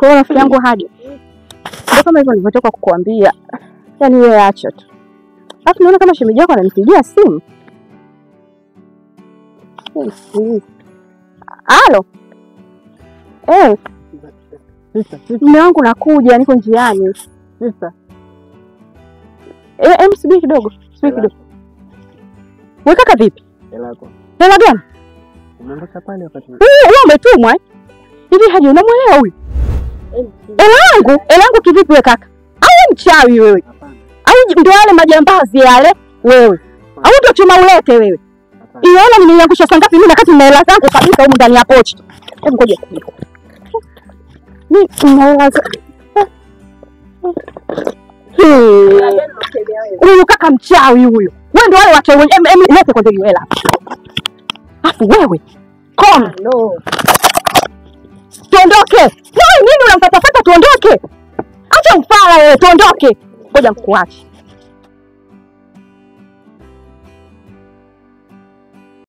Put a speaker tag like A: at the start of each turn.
A: Kwa hiyo rafiki yangu Hadi, ndio kama hivyo nilivyotoka kukuambia. Yaani wewe acha tu. Alafu naona kama shemeji yako ananipigia simu. Halo. Mume wangu nakuja, niko njiani.
B: Sister.
A: Subiri kidogo. Wewe kaka vipi?
B: Hela yako.
A: Hela gani?
B: Umeondoka pale wakati.
A: Wewe umetumwa eh? Hivi Haji unamwelewa huyu? Hela yangu kivipi wewe kaka? Au mchawi wewe? Au ndio wale majambazi yale wewe? Au ndio chuma ulete wewe? Iona nimeniangusha saa ngapi mimi na kati na hela zangu kabisa huko ndani ya pochi. Hebu ngoja kidogo. Huyu kaka mchawi huyu. Wewe ndio wale watu wenyewe lete kwa ndio hela. Afu wewe. Koma. No. Tuondoke. Wewe nini unamfatafata tuondoke? Acha mfala wewe tuondoke. Ngoja mkuache.